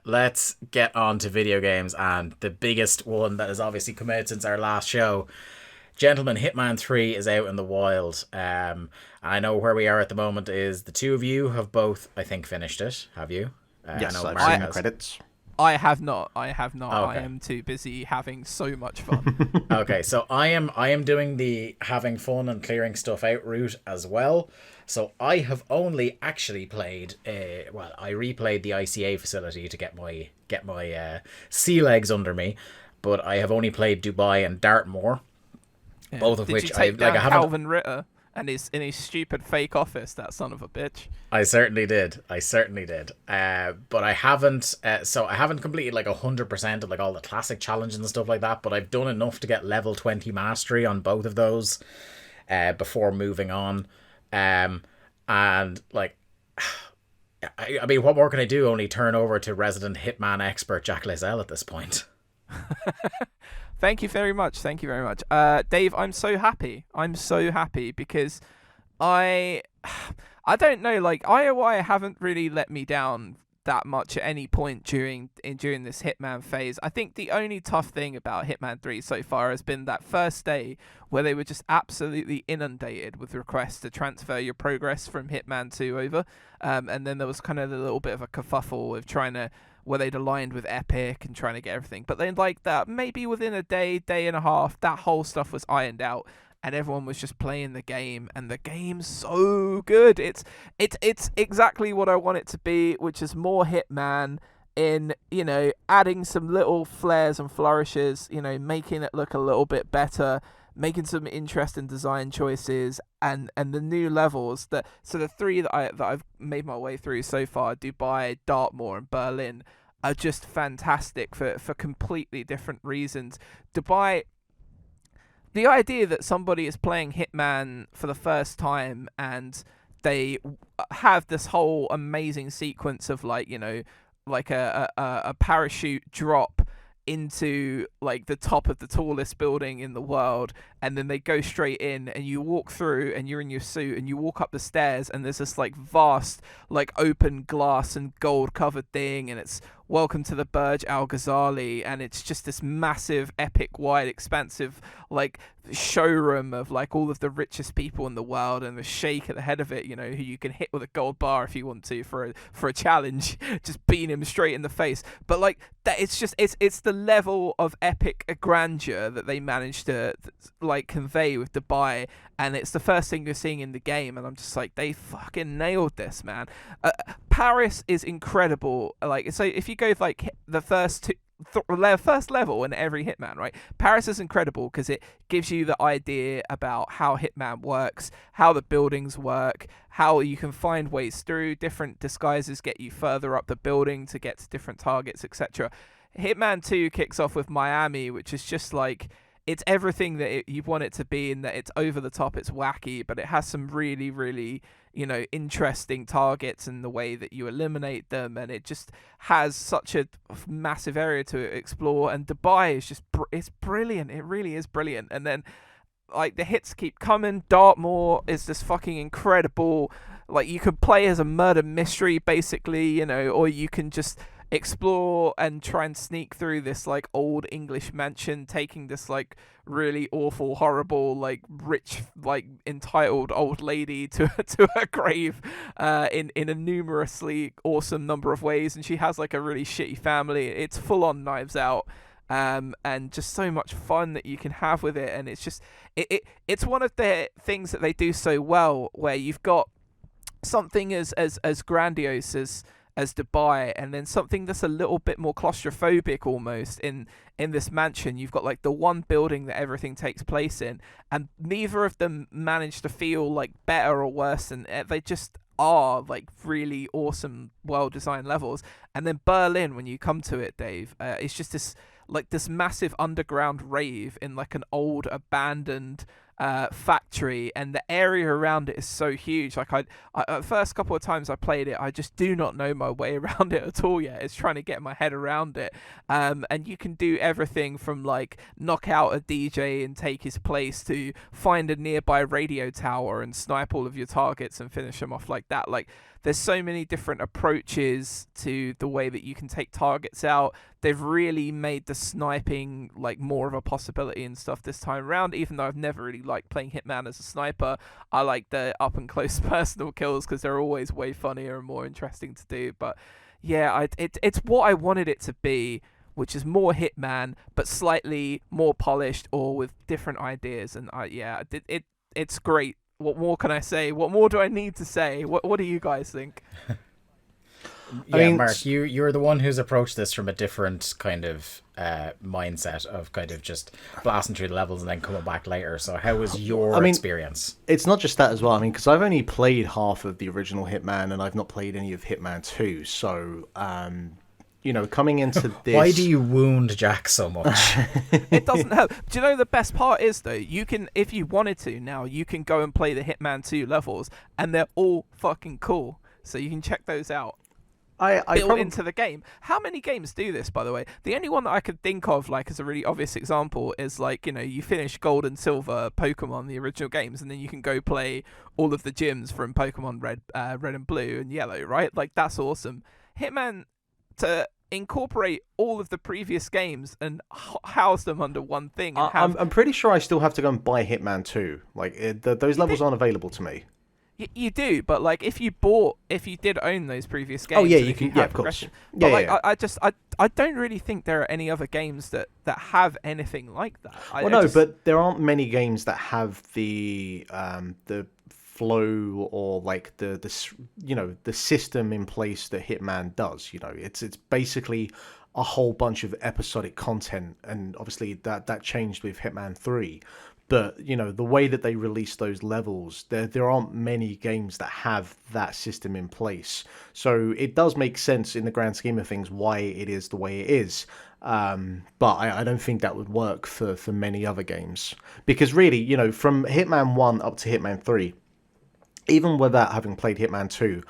Let's get on to video games, and the biggest one that has obviously come out since our last show. Gentlemen, Hitman 3 is out in the wild. I know where we are at the moment is the two of you have both, I think, finished it. Have you? Yes, I know I've Mark seen the has. credits. I have not. I have not. Okay. I am too busy having so much fun. Okay, so I am doing the having fun and clearing stuff out route as well. So I have only actually played. I replayed the ICA facility to get my sea legs under me, but I have only played Dubai and Dartmoor, Yeah. both of Did which you take I down haven't. Calvin Ritter and his stupid fake office? That son of a bitch. I certainly did. But I haven't. So I haven't completed like 100% of like all the classic challenges and stuff like that. But I've done enough to get level 20 mastery on both of those, before moving on. And like, I mean, what more can I do? Only turn over to resident Hitman expert Jack Lizelle at this point. Thank you very much. Thank you very much. Dave, I'm so happy. I'm so happy because I don't know, like IOI haven't really let me down that much at any point during this Hitman phase. I think the only tough thing about Hitman 3 so far has been that first day where they were just absolutely inundated with requests to transfer your progress from Hitman 2 over. And then there was kind of a little bit of a kerfuffle of trying to, where they'd aligned with Epic and trying to get everything. But then like that, maybe within a day and a half, that whole stuff was ironed out. And everyone was just playing the game, and the game's so good. It's exactly what I want it to be, which is more Hitman in, adding some little flares and flourishes, making it look a little bit better, making some interesting design choices, and the new levels. So the three that I've made my way through so far, Dubai, Dartmoor, and Berlin, are just fantastic for completely different reasons. Dubai. The idea that somebody is playing Hitman for the first time and they have this whole amazing sequence of like a parachute drop into like the top of the tallest building in the world, and then they go straight in and you walk through and you're in your suit and you walk up the stairs and there's this like vast like open glass and gold covered thing, and it's welcome to the Burj Al Ghazali, and it's just this massive epic wide expansive like showroom of like all of the richest people in the world, and the sheikh at the head of it, who you can hit with a gold bar if you want to for a challenge, just beating him straight in the face. But like that, it's the level of epic grandeur that they managed to like convey with Dubai, and it's the first thing you're seeing in the game, and I'm just like, they fucking nailed this, man. Paris is incredible. Like, so if you go like the first level in every Hitman, right? Paris is incredible because it gives you the idea about how Hitman works, how the buildings work, how you can find ways through. Different disguises get you further up the building to get to different targets, etc. Hitman 2 kicks off with Miami, which is just like, it's everything that you want it to be, in that it's over the top, it's wacky, but it has some really, really, interesting targets in the way that you eliminate them, and it just has such a massive area to explore. And Dubai is just, it's brilliant. It really is brilliant. And then, like, the hits keep coming. Dartmoor is just fucking incredible. Like, you can play as a murder mystery, basically, or you can just explore and try and sneak through this like old English mansion, taking this like really awful, horrible, like rich, like entitled old lady to her grave in a numerously awesome number of ways, and she has like a really shitty family. It's full on Knives Out. And just so much fun that you can have with it, and it's just it's one of the things that they do so well, where you've got something as grandiose as Dubai, and then something that's a little bit more claustrophobic almost in this mansion. You've got like the one building that everything takes place in, and neither of them manage to feel like better or worse, and they just are like really awesome, well-designed levels. And then Berlin, when you come to it, Dave, it's just this massive underground rave in like an old abandoned factory, and the area around it is so huge. Like I the first couple of times I played it, I just do not know my way around it at all yet. It's trying to get my head around it. And you can do everything from like knock out a DJ and take his place, to find a nearby radio tower and snipe all of your targets and finish them off like that. Like there's so many different approaches to the way that you can take targets out. They've really made the sniping like more of a possibility and stuff this time around, even though I've never really liked playing Hitman as a sniper. I like the up and close personal kills because they're always way funnier and more interesting to do. But yeah, it's what I wanted it to be, which is more Hitman, but slightly more polished or with different ideas. And it's great. What more can I say? What more do I need to say? What do you guys think? I mean, Mark, you're the one who's approached this from a different kind of mindset of kind of just blasting through the levels and then coming back later. So how was your experience? It's not just that as well. I mean, because I've only played half of the original Hitman and I've not played any of Hitman 2. So, coming into this... Why do you wound Jack so much? It doesn't help. Do you know the best part is, though? You can, if you wanted to now, you can go and play the Hitman 2 levels and they're all fucking cool. So you can check those out. Built into the game. How many games do this, by the way? The only one that I could think of, like, as a really obvious example is, like, you finish Gold and Silver Pokemon, the original games, and then you can go play all of the gyms from Pokemon Red and Blue and Yellow, right? Like, that's awesome. Hitman, to incorporate all of the previous games and house them under one thing. And I'm pretty sure I still have to go and buy Hitman 2. Like, those levels aren't available to me. You do, but like if you did own those previous games, you can. Yeah, of course. But I don't really think there are any other games that have anything like that. But there aren't many games that have the flow or like the system in place that Hitman does. It's basically a whole bunch of episodic content, and obviously that changed with Hitman 3. But, the way that they release those levels, there aren't many games that have that system in place. So it does make sense in the grand scheme of things why it is the way it is. But I don't think that would work for many other games. Because really, from Hitman 1 up to Hitman 3, even without having played Hitman 2,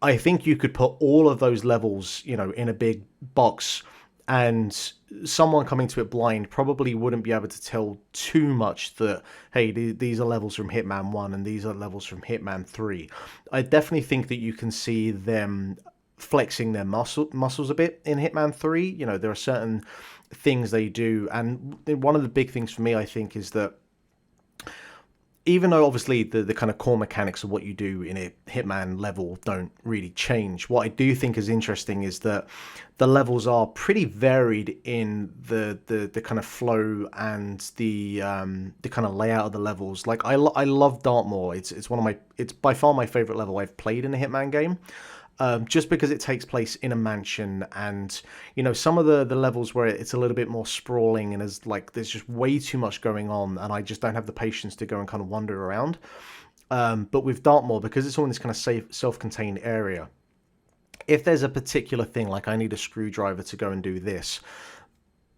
I think you could put all of those levels, in a big box, and someone coming to it blind probably wouldn't be able to tell too much that, hey, these are levels from Hitman 1 and these are levels from Hitman 3. I definitely think that you can see them flexing their muscles a bit in Hitman 3. There are certain things they do, and one of the big things for me, I think, is that even though obviously the kind of core mechanics of what you do in a Hitman level don't really change, what I do think is interesting is that the levels are pretty varied in the kind of flow and the kind of layout of the levels. Like I love Dartmoor. It's by far my favorite level I've played in a Hitman game. Just because it takes place in a mansion, and some of the levels where it's a little bit more sprawling and there's just way too much going on, and I just don't have the patience to go and kind of wander around. But with Dartmoor, because it's all in this kind of safe, self-contained area, if there's a particular thing, like I need a screwdriver to go and do this,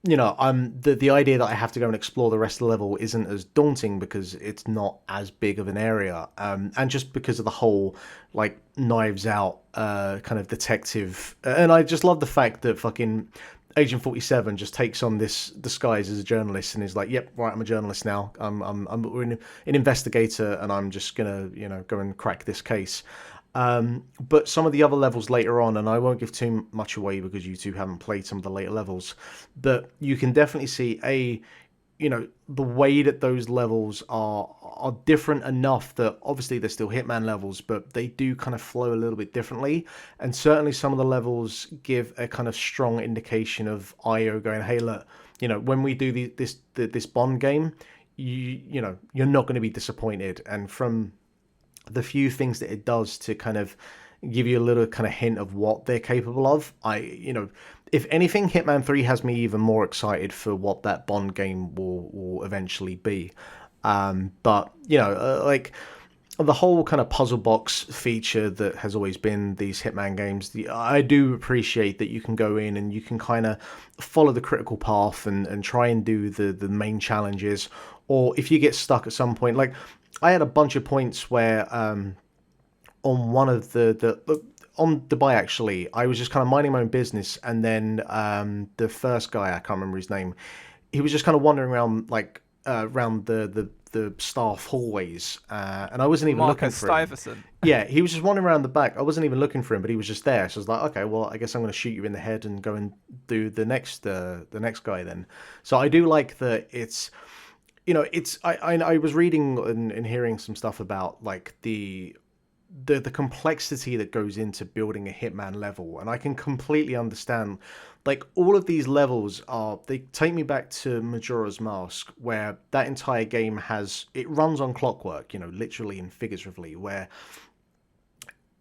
the idea that I have to go and explore the rest of the level isn't as daunting because it's not as big of an area, and just because of the whole like Knives Out kind of detective, and I just love the fact that fucking Agent 47 just takes on this disguise as a journalist and is like, yep, right, I'm a journalist now. I'm an investigator, and I'm just gonna go and crack this case. But some of the other levels later on, and I won't give too much away because you two haven't played some of the later levels, but you can definitely see the way that those levels are different enough that obviously they're still Hitman levels, but they do kind of flow a little bit differently. And certainly some of the levels give a kind of strong indication of IO going, hey, look, when we do this Bond game, you're not going to be disappointed. And from the few things that it does to kind of give you a little kind of hint of what they're capable of, if anything, Hitman 3 has me even more excited for what that Bond game will eventually be. But like the whole kind of puzzle box feature that has always been these Hitman games, I do appreciate that you can go in and you can kind of follow the critical path and try and do the main challenges, or if you get stuck at some point, like I had a bunch of points where on one of on Dubai, actually, I was just kind of minding my own business, and then the first guy, I can't remember his name, he was just kind of wandering around, like around the the staff hallways, and I wasn't even looking Marcus for him. Stuyvesant. Yeah, he was just wandering around the back. I wasn't even looking for him, but he was just there. So I was like, okay, well, I guess I'm going to shoot you in the head and go and do the next guy then. So I do like that. It's it's I was reading and hearing some stuff about like the complexity that goes into building a Hitman level, and I can completely understand. Like all of these levels they take me back to Majora's Mask, where that entire game it runs on clockwork, literally and figuratively, where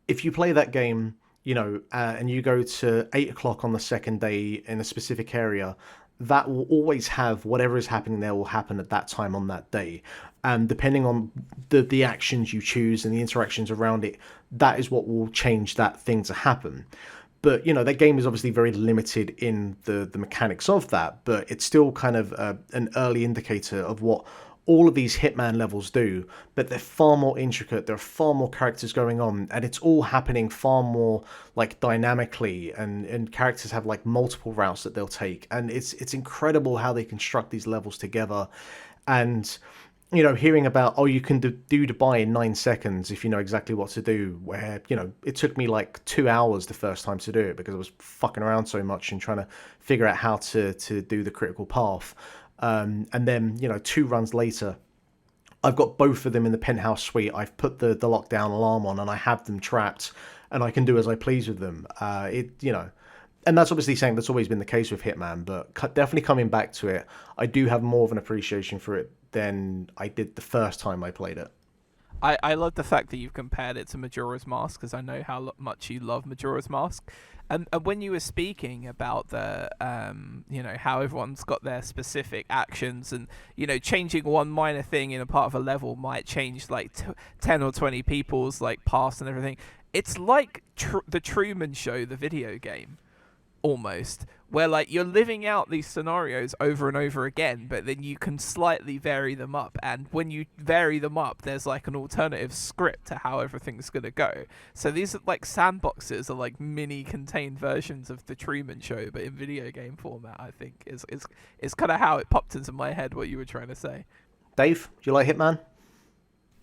if you play that game, and you go to 8 o'clock on the second day in a specific area, that will always have whatever is happening there will happen at that time on that day. And depending on the actions you choose and the interactions around it, that is what will change that thing to happen. But, that game is obviously very limited in the mechanics of that, but it's still kind of an early indicator of what all of these Hitman levels do, but they're far more intricate, there are far more characters going on, and it's all happening far more like dynamically, and characters have like multiple routes that they'll take, and it's incredible how they construct these levels together. And hearing about, you can do Dubai in 9 seconds if you know exactly what to do, where it took me like 2 hours the first time to do it because I was fucking around so much and trying to figure out how to do the critical path. And then 2 runs later, I've got both of them in the penthouse suite. I've put the lockdown alarm on, and I have them trapped, and I can do as I please with them. And that's obviously saying that's always been the case with Hitman, but definitely coming back to it, I do have more of an appreciation for it than I did the first time I played it. I love the fact that you've compared it to Majora's Mask, because I know how much you love Majora's Mask. And when you were speaking about the, how everyone's got their specific actions, and, changing one minor thing in a part of a level might change like 10 or 20 people's like past and everything. It's like the Truman Show, the video game, almost, where like you're living out these scenarios over and over again, but then you can slightly vary them up, and when you vary them up, there's like an alternative script to how everything's gonna go. So these like sandboxes are like mini contained versions of the Truman Show, but in video game format. I think is kind of how it popped into my head what you were trying to say. Dave, do you like Hitman?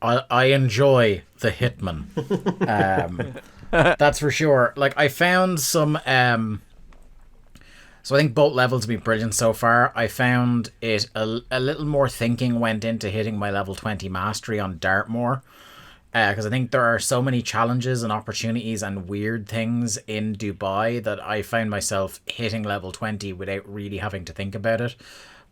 I enjoy the Hitman. That's for sure. Like I found some so I think both levels have been brilliant so far. I found it a little more thinking went into hitting my level 20 mastery on Dartmoor. Because I think there are so many challenges and opportunities and weird things in Dubai that I found myself hitting level 20 without really having to think about it.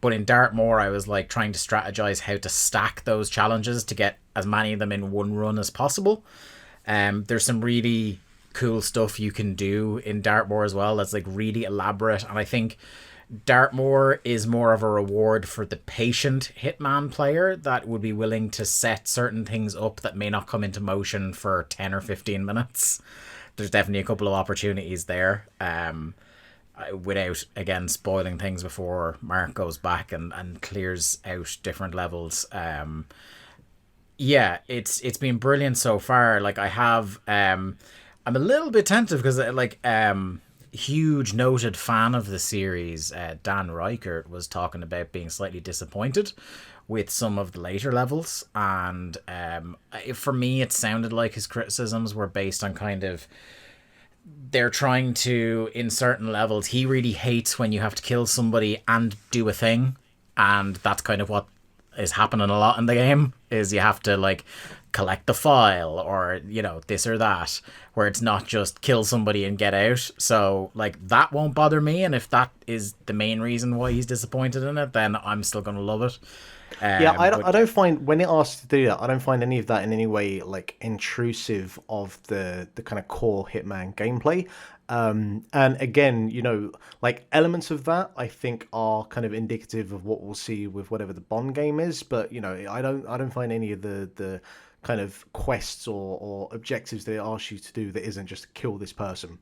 But in Dartmoor, I was like trying to strategize how to stack those challenges to get as many of them in one run as possible. There's some really cool stuff you can do in Dartmoor as well that's like really elaborate, and I think Dartmoor is more of a reward for the patient Hitman player that would be willing to set certain things up that may not come into motion for 10 or 15 minutes. There's definitely a couple of opportunities there, without again spoiling things before Mark goes back and clears out different levels. It's been brilliant so far. Like I have I'm a little bit tentative because huge noted fan of the series, Dan Reichert, was talking about being slightly disappointed with some of the later levels, and for me it sounded like his criticisms were based on kind of they're trying to, in certain levels, he really hates when you have to kill somebody and do a thing, and that's kind of what is happening a lot in the game, is you have to like collect the file or this or that, where it's not just kill somebody and get out. So like that won't bother me, and if that is the main reason why he's disappointed in it, then I'm still gonna love it. I don't find, when it asks to do that, I don't find any of that in any way like intrusive of the kind of core Hitman gameplay. And again, like elements of that I think are kind of indicative of what we'll see with whatever the Bond game is, but I don't find any of the kind of quests or objectives they ask you to do that isn't just kill this person.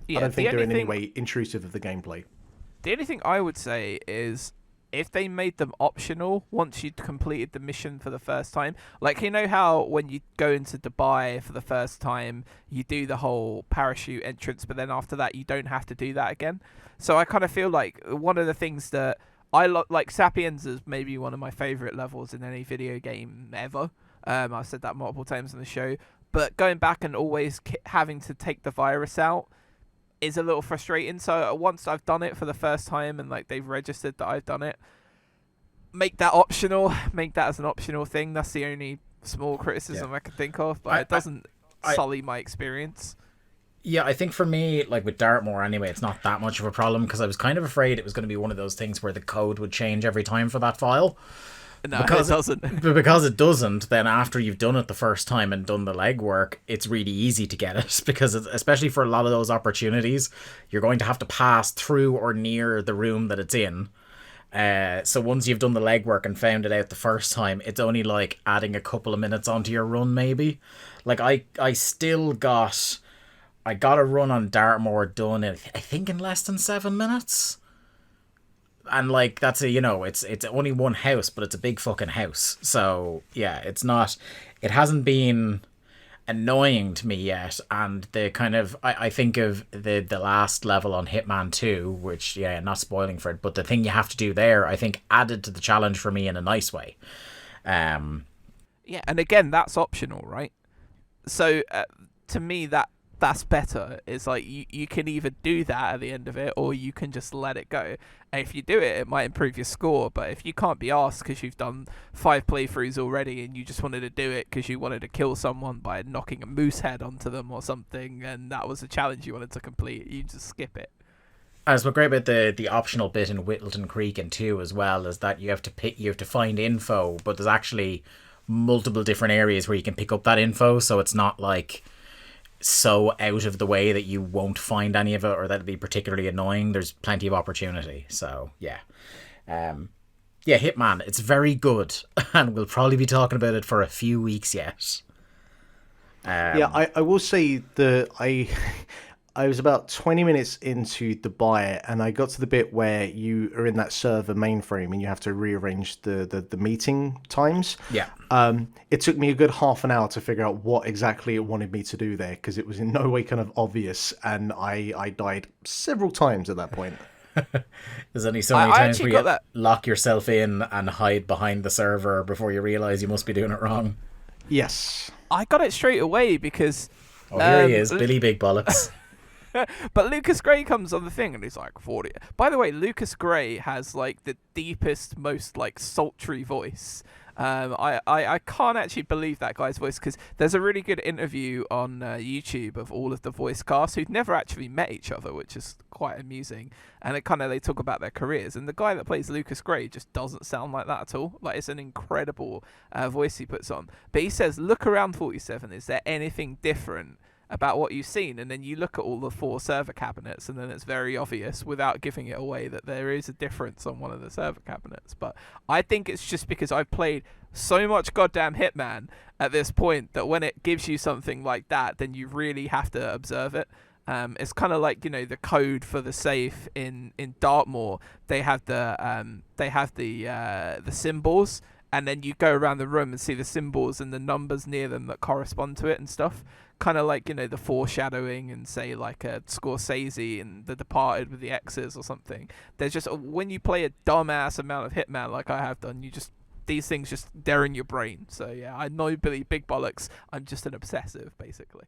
I don't think they're in any way intrusive of the gameplay. The only thing I would say is if they made them optional once you'd completed the mission for the first time. Like, how when you go into Dubai for the first time, you do the whole parachute entrance, but then after that, you don't have to do that again. So I kind of feel like one of the things that like Sapienza's maybe one of my favorite levels in any video game ever. I've said that multiple times on the show. But going back and always having to take the virus out is a little frustrating. So once I've done it for the first time and like they've registered that I've done it, make that optional. Make that as an optional thing. That's the only small criticism I can think of. But it doesn't sully my experience. Yeah, I think for me, like with Dartmoor anyway, it's not that much of a problem because I was kind of afraid it was going to be one of those things where the code would change every time for that file. No, because it doesn't. But because it doesn't, then after you've done it the first time and done the legwork, it's really easy to get it because especially for a lot of those opportunities, you're going to have to pass through or near the room that it's in. So once you've done the legwork and found it out the first time, it's only like adding a couple of minutes onto your run maybe. Like I got a run on Dartmoor done in, I think, in less than 7 minutes. And like that's it's only one house, but it's a big fucking house. So yeah, it hasn't been annoying to me yet. And the kind of I think of the last level on Hitman 2, which not spoiling for it, but the thing you have to do there, I think added to the challenge for me in a nice way. Yeah, and again, that's optional, right? So to me, that's better. It's like you can either do that at the end of it or you can just let it go. And if you do it, it might improve your score. But if you can't be asked because you've done 5 playthroughs already and you just wanted to do it because you wanted to kill someone by knocking a moose head onto them or something, and that was a challenge you wanted to complete, you just skip it. As what's great about the optional bit in Whittleton Creek and 2 as well is that you have to find info, but there's actually multiple different areas where you can pick up that info, so it's not like so out of the way that you won't find any of it or that'd be particularly annoying. There's plenty of opportunity. So Hitman, it's very good and we'll probably be talking about it for a few weeks yet. I will say that I was about 20 minutes into the buy and I got to the bit where you are in that server mainframe and you have to rearrange the meeting times. Yeah. It took me a good half an hour to figure out what exactly it wanted me to do there because it was in no way kind of obvious and I died several times at that point. There's only so many times where you lock yourself in and hide behind the server before you realise you must be doing it wrong. Yes. I got it straight away because... Oh, here he is, Billy Big Bollocks. But Lucas Gray comes on the thing and he's like 40. By the way, Lucas Gray has like the deepest, most like sultry voice. I can't actually believe that guy's voice because there's a really good interview on YouTube of all of the voice cast who'd never actually met each other, which is quite amusing. And they talk about their careers. And the guy that plays Lucas Gray just doesn't sound like that at all. Like, it's an incredible voice he puts on. But he says, look around 47. Is there anything different about what you've seen? And then you look at all the 4 server cabinets and then it's very obvious without giving it away that there is a difference on one of the server cabinets. But I think it's just because I've played so much goddamn Hitman at this point that when it gives you something like that, then you really have to observe it. It's kind of like, the code for the safe in Dartmoor. They have the symbols, and then you go around the room and see the symbols and the numbers near them that correspond to it and stuff. Kind of like, the foreshadowing and say like a Scorsese and The Departed with the X's or something. There's just, when you play a dumbass amount of Hitman like I have done, these things they're in your brain. So yeah, I know Billy Big Bollocks. I'm just an obsessive, basically.